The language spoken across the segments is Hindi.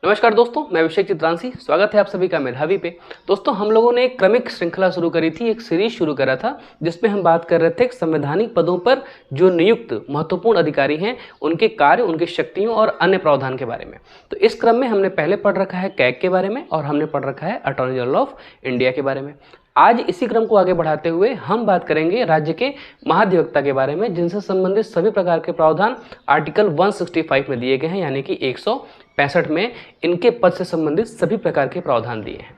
नमस्कार दोस्तों, मैं अभिषेक चित्रांशी। स्वागत है आप सभी का मेधावी पे। दोस्तों, हम लोगों ने एक क्रमिक श्रृंखला शुरू करी थी, एक सीरीज शुरू करा था जिसमें हम बात कर रहे थे संवैधानिक पदों पर जो नियुक्त महत्वपूर्ण अधिकारी हैं, उनके कार्य, उनकी शक्तियों और अन्य प्रावधान के बारे में। तो इस क्रम में हमने पहले पढ़ रखा है कैग के बारे में और हमने पढ़ रखा है अटॉर्नी जनरल ऑफ इंडिया के बारे में। आज इसी क्रम को आगे बढ़ाते हुए हम बात करेंगे राज्य के महाधिवक्ता के बारे में, जिनसे संबंधित सभी प्रकार के प्रावधान आर्टिकल 165 में दिए गए हैं, यानी कि 165 में इनके पद से संबंधित सभी प्रकार के प्रावधान दिए हैं।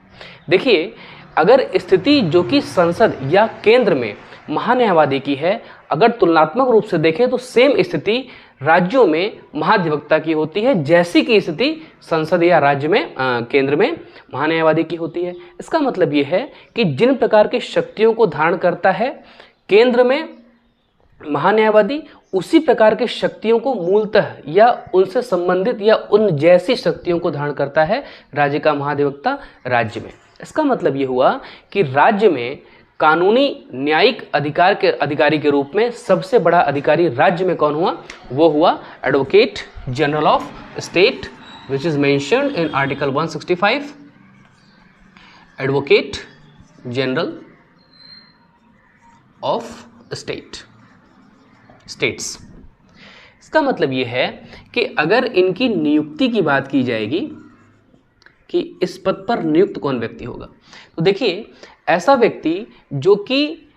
देखिए, अगर स्थिति जो कि संसद या केंद्र में महान्यायवादी की है, अगर तुलनात्मक रूप से देखें तो सेम स्थिति राज्यों में महाधिवक्ता की होती है जैसी की स्थिति संसद या राज्य में केंद्र में महान्यायवादी की होती है। इसका मतलब ये है कि जिन प्रकार की शक्तियों को धारण करता है केंद्र में महान्यायवादी, उसी प्रकार की शक्तियों को मूलतः या उनसे संबंधित या उन जैसी शक्तियों को धारण करता है राज्य का महाधिवक्ता राज्य में। इसका मतलब ये हुआ कि राज्य में कानूनी न्यायिक अधिकारी के रूप में सबसे बड़ा अधिकारी राज्य में कौन हुआ? वो हुआ advocate general of state, which is mentioned in article 165। Advocate general of states. इसका मतलब ये है कि अगर इनकी नियुक्ति की बात की जाएगी कि इस पद पर नियुक्त कौन व्यक्ति होगा, तो देखिए, ऐसा व्यक्ति जो कि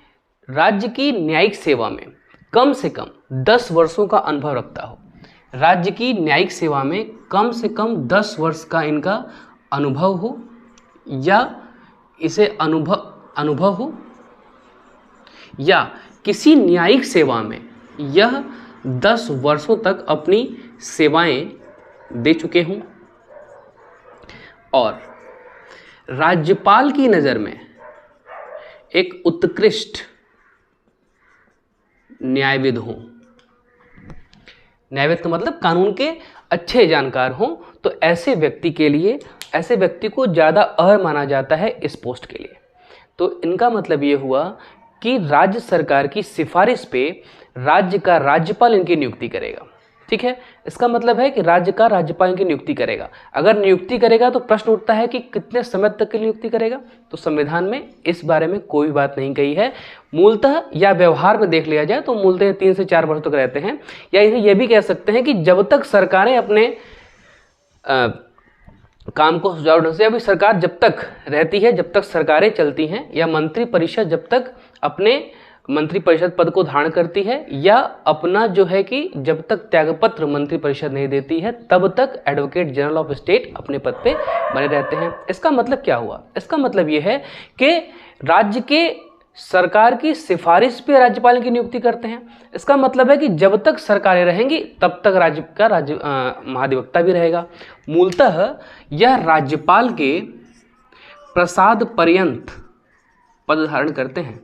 राज्य की न्यायिक सेवा में कम से कम 10 वर्षों का अनुभव रखता हो, राज्य की न्यायिक सेवा में कम से कम 10 वर्ष का इनका अनुभव हो, या इसे अनुभव हो, या किसी न्यायिक सेवा में यह 10 वर्षों तक अपनी सेवाएं दे चुके हों और राज्यपाल की नज़र में एक उत्कृष्ट न्यायविद हों। न्यायविद का मतलब कानून के अच्छे जानकार हों। तो ऐसे व्यक्ति के लिए, ऐसे व्यक्ति को ज़्यादा अर्ह माना जाता है इस पोस्ट के लिए। तो इनका मतलब ये हुआ कि राज्य सरकार की सिफारिश पे राज्य का राज्यपाल इनकी नियुक्ति करेगा। ठीक है, इसका मतलब है कि राज्य का राज्यपाल की नियुक्ति करेगा। अगर नियुक्ति करेगा तो प्रश्न उठता है कि कितने समय तक की नियुक्ति करेगा। तो संविधान में इस बारे में कोई बात नहीं कही है। मूलतः या व्यवहार में देख लिया जाए तो मूलतः 3 से 4 वर्ष तक रहते हैं, या इन्हें यह भी कह सकते हैं कि जब तक सरकारें अपने काम को सुचारू ढंग से, अभी सरकार जब तक रहती है, जब तक सरकारें चलती हैं, या मंत्रिपरिषद जब तक अपने मंत्रिपरिषद पद को धारण करती है, या अपना जो है कि जब तक त्यागपत्र मंत्रिपरिषद नहीं देती है, तब तक एडवोकेट जनरल ऑफ स्टेट अपने पद पे बने रहते हैं। इसका मतलब क्या हुआ? इसका मतलब यह है कि राज्य के सरकार की सिफारिश पे राज्यपाल की नियुक्ति करते हैं। इसका मतलब है कि जब तक सरकारें रहेंगी तब तक राज्य का महाधिवक्ता भी रहेगा। मूलतः यह राज्यपाल के प्रसाद पर्यंत पद धारण करते हैं,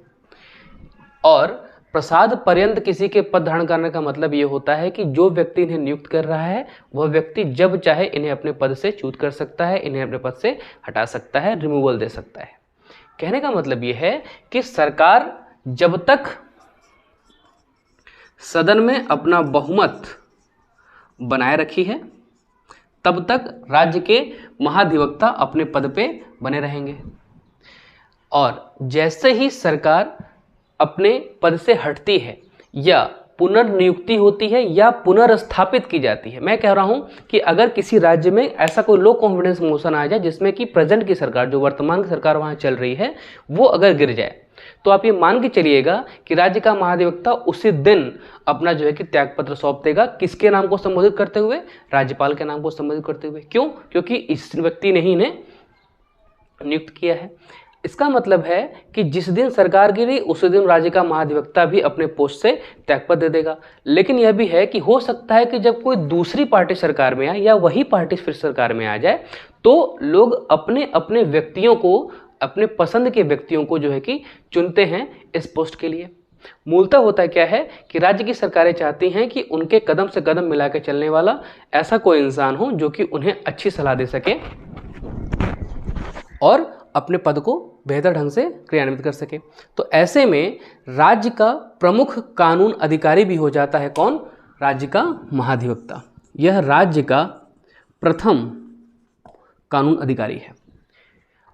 और प्रसाद पर्यंत किसी के पद धारण करने का मतलब ये होता है कि जो व्यक्ति इन्हें नियुक्त कर रहा है वह व्यक्ति जब चाहे इन्हें अपने पद से च्युत कर सकता है, इन्हें अपने पद से हटा सकता है, रिमूवल दे सकता है। कहने का मतलब ये है कि सरकार जब तक सदन में अपना बहुमत बनाए रखी है, तब तक राज्य के महाधिवक्ता अपने पद पे बने रहेंगे, और जैसे ही सरकार अपने पद से हटती है या पुनर्नियुक्ति होती है या पुनर्स्थापित की जाती है, मैं कह रहा हूं कि अगर किसी राज्य में ऐसा कोई लो कॉन्फिडेंस मोशन आ जाए जिसमें कि प्रेजेंट की सरकार, जो वर्तमान की सरकार वहां चल रही है, वो अगर गिर जाए, तो आप ये मान के चलिएगा कि राज्य का महाधिवक्ता उसी दिन अपना जो है कि त्यागपत्र सौंप देगा। किसके नाम को संबोधित करते हुए? राज्यपाल के नाम को संबोधित करते हुए। क्यों? क्योंकि इस व्यक्ति ने ही इन्हें नियुक्त किया है। इसका मतलब है कि जिस दिन सरकार गिरी उसी दिन राज्य का महाधिवक्ता भी अपने पोस्ट से त्यागपत्र दे देगा। लेकिन यह भी है कि हो सकता है कि जब कोई दूसरी पार्टी सरकार में आए या वही पार्टी फिर सरकार में आ जाए, तो लोग अपने अपने व्यक्तियों को, अपने पसंद के व्यक्तियों को जो है कि चुनते हैं इस पोस्ट के लिए। मूलतः होता क्या है कि राज्य की सरकारें चाहती हैं कि उनके कदम से कदम मिला के चलने वाला ऐसा कोई इंसान हो जो कि उन्हें अच्छी सलाह दे सके और अपने पद को बेहतर ढंग से क्रियान्वित कर सके। तो ऐसे में राज्य का प्रमुख कानून अधिकारी भी हो जाता है कौन? राज्य का महाधिवक्ता। यह राज्य का प्रथम कानून अधिकारी है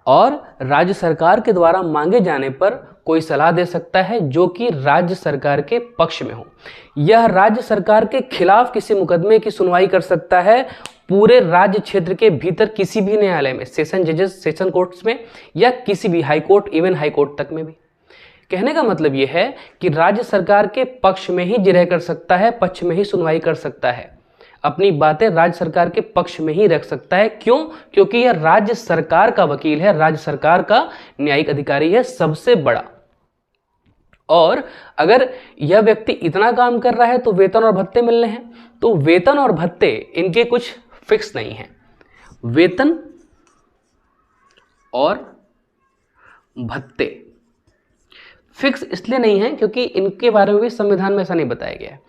और राज्य सरकार के द्वारा मांगे जाने पर कोई सलाह दे सकता है जो कि राज्य सरकार के पक्ष में हो। यह राज्य सरकार के खिलाफ किसी मुकदमे की सुनवाई कर सकता है पूरे राज्य क्षेत्र के भीतर किसी भी न्यायालय में, सेशन जजेस, सेशन कोर्ट्स में, या किसी भी high court, even high court तक में भी। कहने का मतलब यह है कि राज्य सरकार के पक्ष में ही जिरह कर सकता है, पक्ष में ही सुनवाई कर सकता है, अपनी बातें राज्य सरकार के पक्ष में ही रख सकता है। क्यों? क्योंकि यह राज्य सरकार का वकील है, राज्य सरकार का न्यायिक अधिकारी है, सबसे बड़ा। और अगर यह व्यक्ति इतना काम कर रहा है तो वेतन और भत्ते मिलने हैं, तो वेतन और भत्ते इनके कुछ फिक्स नहीं है। वेतन और भत्ते फिक्स इसलिए नहीं है क्योंकि इनके बारे में भी संविधान में ऐसा नहीं बताया गया है।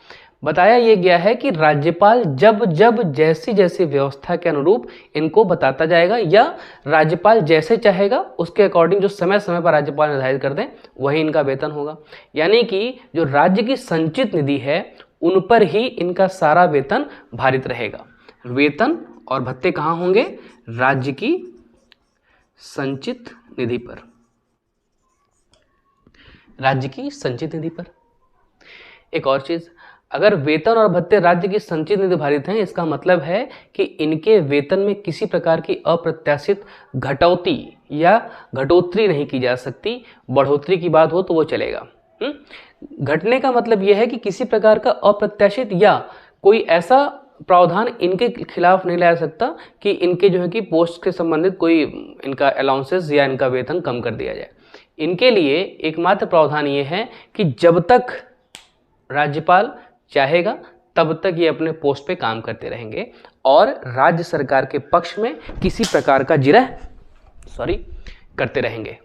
बताया यह गया है कि राज्यपाल जब जब जैसी जैसी व्यवस्था के अनुरूप इनको बताता जाएगा, या राज्यपाल जैसे चाहेगा उसके अकॉर्डिंग जो समय समय पर राज्यपाल निर्धारित कर दें वही इनका वेतन होगा। यानी कि जो राज्य की संचित निधि है उन पर ही इनका सारा वेतन भारित रहेगा। वेतन और भत्ते कहाँ होंगे? राज्य की संचित निधि पर, राज्य की संचित निधि पर। एक और चीज, अगर वेतन और भत्ते राज्य की संचित निधि भारित हैं, इसका मतलब है कि इनके वेतन में किसी प्रकार की अप्रत्याशित घटौती या घटोत्तरी नहीं की जा सकती। बढ़ोतरी की बात हो तो वो चलेगा। घटने का मतलब यह है कि किसी प्रकार का अप्रत्याशित या कोई ऐसा प्रावधान इनके खिलाफ नहीं लाया सकता कि इनके जो है कि पोस्ट से संबंधित कोई इनका अलाउंसेस या इनका वेतन कम कर दिया जाए। इनके लिए एकमात्र प्रावधान ये है कि जब तक राज्यपाल चाहेगा तब तक ये अपने पोस्ट पे काम करते रहेंगे और राज्य सरकार के पक्ष में किसी प्रकार का जिरह करते रहेंगे।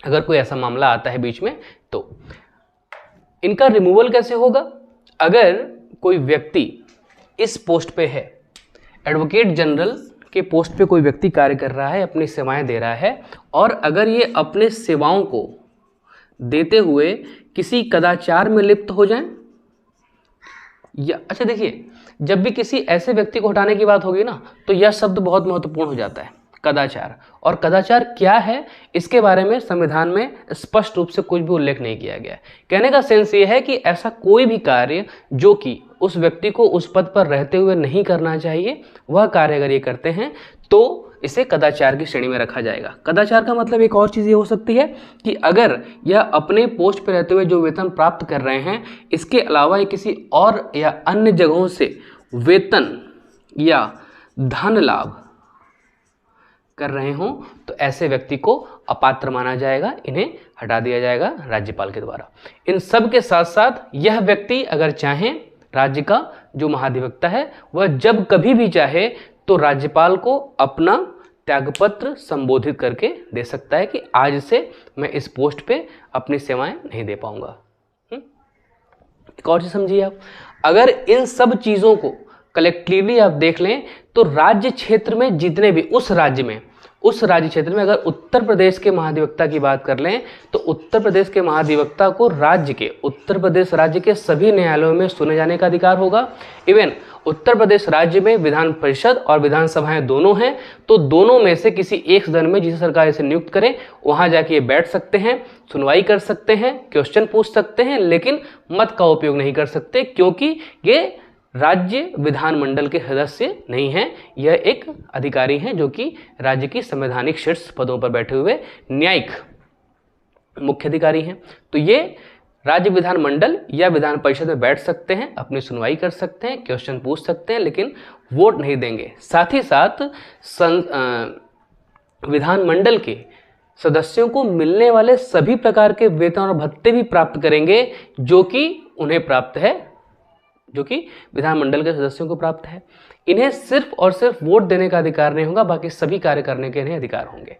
अगर कोई ऐसा मामला आता है बीच में तो इनका रिमूवल कैसे होगा? अगर कोई व्यक्ति इस पोस्ट पे है, एडवोकेट जनरल के पोस्ट पे कोई व्यक्ति कार्य कर रहा है, अपनी सेवाएं दे रहा है, और अगर ये अपने सेवाओं को देते हुए किसी कदाचार में लिप्त हो जाए, या अच्छा देखिए, जब भी किसी ऐसे व्यक्ति को हटाने की बात होगी ना तो यह शब्द बहुत महत्वपूर्ण हो जाता है, कदाचार। और कदाचार क्या है इसके बारे में संविधान में स्पष्ट रूप से कुछ भी उल्लेख नहीं किया गया है। कहने का सेंस ये है कि ऐसा कोई भी कार्य जो कि उस व्यक्ति को उस पद पर रहते हुए नहीं करना चाहिए, वह कार्य अगर ये करते हैं तो इसे कदाचार की श्रेणी में रखा जाएगा। कदाचार का मतलब एक और चीज़ ये हो सकती है कि अगर यह अपने पोस्ट पर रहते हुए जो वेतन प्राप्त कर रहे हैं, इसके अलावा ये किसी और या अन्य जगहों से वेतन या धन लाभ कर रहे हों तो ऐसे व्यक्ति को अपात्र माना जाएगा, इन्हें हटा दिया जाएगा राज्यपाल के द्वारा। इन सब के साथ साथ यह व्यक्ति अगर चाहें, राज्य का जो महाधिवक्ता है वह जब कभी भी चाहे तो राज्यपाल को अपना त्यागपत्र संबोधित करके दे सकता है कि आज से मैं इस पोस्ट पे अपनी सेवाएं नहीं दे पाऊंगा। एक और चीज समझिए आप, अगर इन सब चीजों को कलेक्टिवली आप देख लें तो राज्य क्षेत्र में जितने भी उस राज्य क्षेत्र में अगर उत्तर प्रदेश के महाधिवक्ता की बात कर लें तो उत्तर प्रदेश के महाधिवक्ता को उत्तर प्रदेश राज्य के सभी न्यायालयों में सुने जाने का अधिकार होगा। इवन उत्तर प्रदेश राज्य में विधान परिषद और विधानसभाएं दोनों हैं, तो दोनों में से किसी एक सदन में जिसे सरकार इसे नियुक्त करे वहां जाके ये बैठ सकते हैं, सुनवाई कर सकते हैं, क्वेश्चन पूछ सकते हैं, लेकिन मत का उपयोग नहीं कर सकते क्योंकि ये राज्य विधानमंडल के सदस्य नहीं हैं। यह एक अधिकारी हैं जो कि राज्य की संवैधानिक शीर्ष पदों पर बैठे हुए न्यायिक मुख्य अधिकारी हैं। तो ये राज्य विधानमंडल या विधान परिषद में बैठ सकते हैं, अपनी सुनवाई कर सकते हैं, क्वेश्चन पूछ सकते हैं, लेकिन वोट नहीं देंगे। साथ ही साथ विधानमंडल के सदस्यों को मिलने वाले सभी प्रकार के वेतन और भत्ते भी प्राप्त करेंगे जो कि उन्हें प्राप्त है, जो कि विधानमंडल के सदस्यों को प्राप्त है। इन्हें सिर्फ और सिर्फ वोट देने का अधिकार नहीं होगा, बाकी सभी कार्य करने के इन्हें अधिकार होंगे।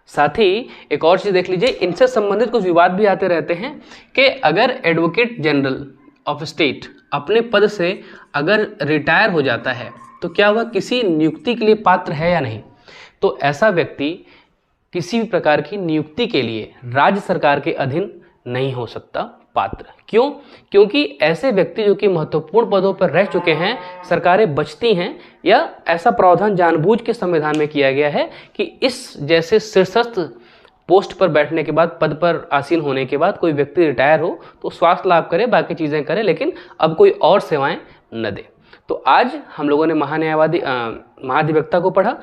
साथ ही एक और चीज देख लीजिए, इनसे संबंधित कुछ विवाद भी आते रहते हैं कि अगर एडवोकेट जनरल ऑफ स्टेट अपने पद से अगर रिटायर हो जाता है तो क्या वह किसी नियुक्ति के लिए पात्र है या नहीं। तो ऐसा व्यक्ति किसी भी प्रकार की नियुक्ति के लिए राज्य सरकार के अधीन नहीं हो सकता, पात्र। क्यों? क्योंकि ऐसे व्यक्ति जो कि महत्वपूर्ण पदों पर रह चुके हैं, सरकारें बचती हैं, या ऐसा प्रावधान जानबूझ के संविधान में किया गया है कि इस जैसे शीर्षस्थ पोस्ट पर बैठने के बाद, पद पर आसीन होने के बाद कोई व्यक्ति रिटायर हो तो स्वास्थ्य लाभ करे, बाकी चीज़ें करे, लेकिन अब कोई और सेवाएं न दे। तो आज हम लोगों ने महाधिवक्ता को पढ़ा।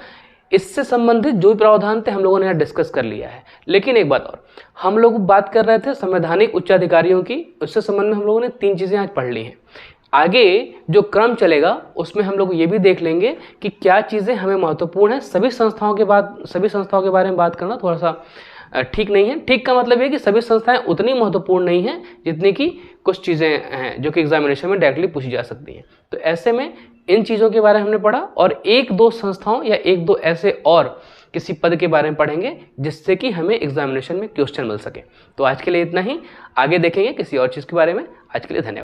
इससे संबंधित जो भी प्रावधान थे हम लोगों ने यहाँ डिस्कस कर लिया है। लेकिन एक बात और, हम लोग बात कर रहे थे संवैधानिक उच्चाधिकारियों की, उससे संबंध में हम लोगों ने 3 चीज़ें आज पढ़ ली हैं। आगे जो क्रम चलेगा उसमें हम लोग ये भी देख लेंगे कि क्या चीज़ें हमें महत्वपूर्ण है। सभी संस्थाओं के बारे में बात करना थोड़ा सा ठीक नहीं है। ठीक का मतलब है कि सभी संस्थाएं उतनी महत्वपूर्ण नहीं हैं जितनी कि कुछ चीज़ें हैं जो कि एग्जामिनेशन में डायरेक्टली पूछी जा सकती हैं। तो ऐसे में इन चीज़ों के बारे में हमने पढ़ा, और 1-2 संस्थाओं या 1-2 ऐसे और किसी पद के बारे में पढ़ेंगे जिससे कि हमें एग्जामिनेशन में क्वेश्चन मिल सके। तो आज के लिए इतना ही, आगे देखेंगे किसी और चीज़ के बारे में। आज के लिए धन्यवाद।